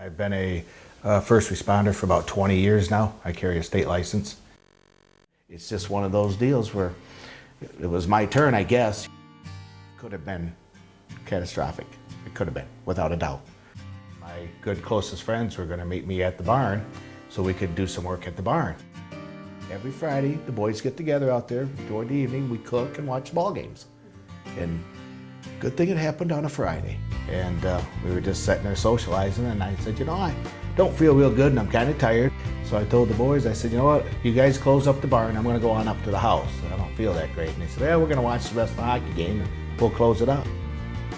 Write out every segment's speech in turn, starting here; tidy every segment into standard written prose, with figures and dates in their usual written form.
I've been a first responder for about 20 years now. I carry a state license. It's just one of those deals where it was my turn, I guess. Could have been catastrophic. It could have been, without a doubt. My good closest friends were going to meet me at the barn so we could do some work at the barn. Every Friday, the boys get together out there. During the evening, we cook and watch ball games. And good thing it happened on a Friday. And we were just sitting there socializing, and I said, you know, I don't feel real good and I'm kind of tired. So I told the boys, I said, you know what, you guys close up the barn, I'm gonna go on up to the house. I don't feel that great. And they said, yeah, we're gonna watch the rest of the hockey game and we'll close it up.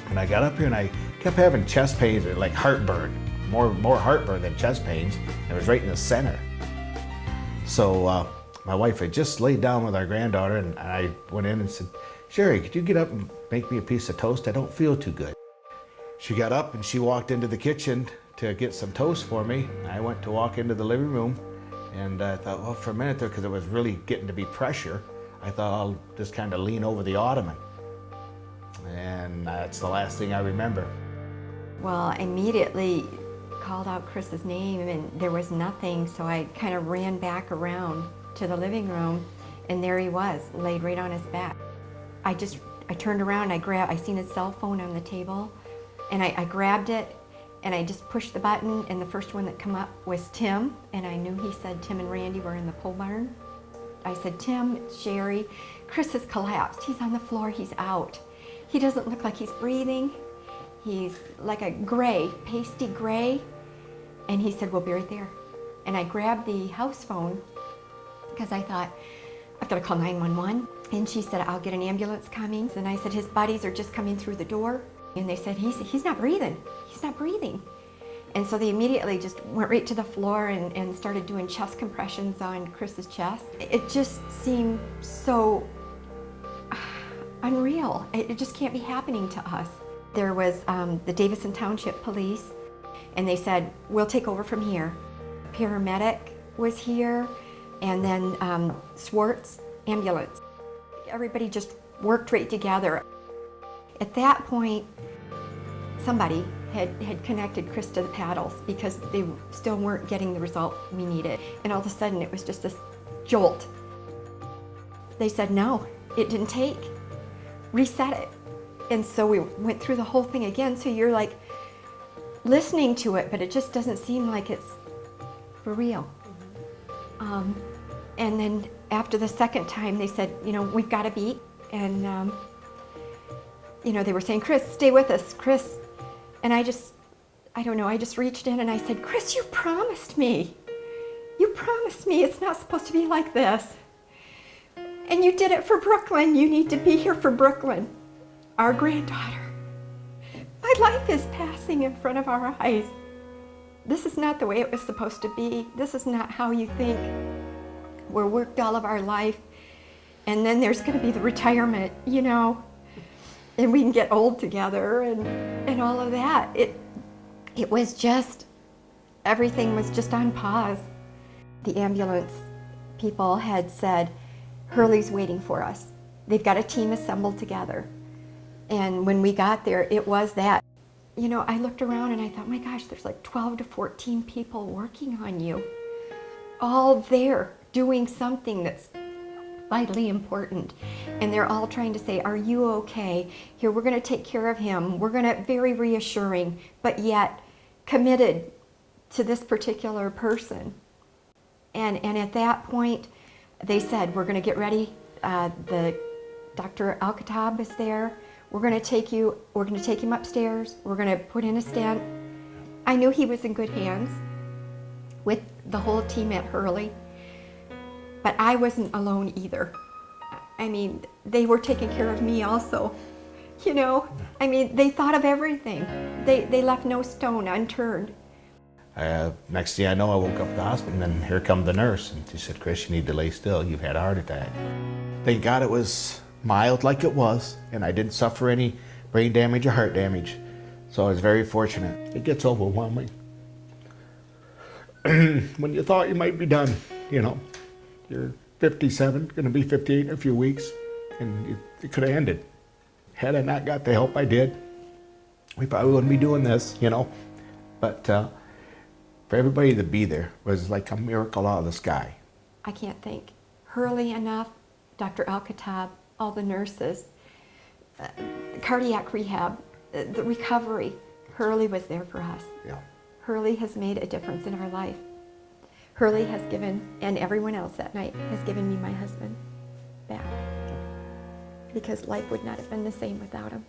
And I got up here and I kept having chest pains, or like heartburn, more heartburn than chest pains. It was right in the center. So my wife had just laid down with our granddaughter, and I went in and said, Cherie, could you get up and make me a piece of toast? I don't feel too good. She got up and she walked into the kitchen to get some toast for me. I went to walk into the living room, and I thought, well, for a minute there, because it was really getting to be pressure, I thought I'll just kind of lean over the ottoman. And that's the last thing I remember. Well, I immediately called out Chris's name and there was nothing, so I kind of ran back around to the living room, and there he was, laid right on his back. I turned around, I seen his cell phone on the table, and I grabbed it, and I just pushed the button, and the first one that come up was Tim, and I knew he said Tim and Randy were in the pole barn. I said, Tim, it's Cherie. Chris has collapsed. He's on the floor, he's out. He doesn't look like he's breathing. He's like a gray, pasty gray. And he said, we'll be right there. And I grabbed the house phone because I thought, I've got to call 911. And she said, I'll get an ambulance coming. And I said, his buddies are just coming through the door. And they said, he's not breathing. He's not breathing. And so they immediately just went right to the floor and started doing chest compressions on Chris's chest. It just seemed so unreal. It just can't be happening to us. There was the Davison Township Police, and they said, we'll take over from here. A paramedic was here, and then Swartz ambulance. Everybody just worked right together. At that point, somebody had connected Chris to the paddles because they still weren't getting the result we needed. And all of a sudden, it was just this jolt. They said, no, it didn't take. Reset it. And so we went through the whole thing again. So you're like listening to it, but it just doesn't seem like it's for real. And then after the second time, they said, you know, we've got a beat. And, you know, they were saying, Chris, stay with us, Chris. And I don't know, I just reached in and I said, Chris, you promised me. You promised me it's not supposed to be like this. And you did it for Brooklyn. You need to be here for Brooklyn, our granddaughter. My life is passing in front of our eyes. This is not the way it was supposed to be. This is not how you think. We're worked all of our life, and then there's going to be the retirement, you know, and we can get old together and all of that. It was just, everything was just on pause. The ambulance people had said, Hurley's waiting for us. They've got a team assembled together. And when we got there, it was that. You know, I looked around and I thought, my gosh, there's like 12 to 14 people working on you. All there doing something that's vitally important. And they're all trying to say, are you okay? Here, we're gonna take care of him. We're gonna, very reassuring, but yet committed to this particular person. And at that point, they said, we're gonna get ready. The Dr. Al-Khattab is there. We're gonna take him upstairs. We're gonna put in a stent. I knew he was in good hands with the whole team at Hurley, but I wasn't alone either. I mean, they were taking care of me also, you know? I mean, they thought of everything. They left no stone unturned. Next thing I know, I woke up at the hospital, and then here come the nurse, and she said, Chris, you need to lay still. You've had a heart attack. Thank God it was mild like it was, and I didn't suffer any brain damage or heart damage. So I was very fortunate. It gets overwhelming. When you thought you might be done, you know, you're 57, going to be 58 in a few weeks, and it could have ended. Had I not got the help I did, we probably wouldn't be doing this, you know. But For everybody to be there was like a miracle out of the sky. I can't thank Hurley enough, Dr. Al-Katab, all the nurses, cardiac rehab, the recovery. Hurley was there for us. Yeah. Hurley has made a difference in our life. Hurley has given, and everyone else that night, has given me my husband back. Because life would not have been the same without him.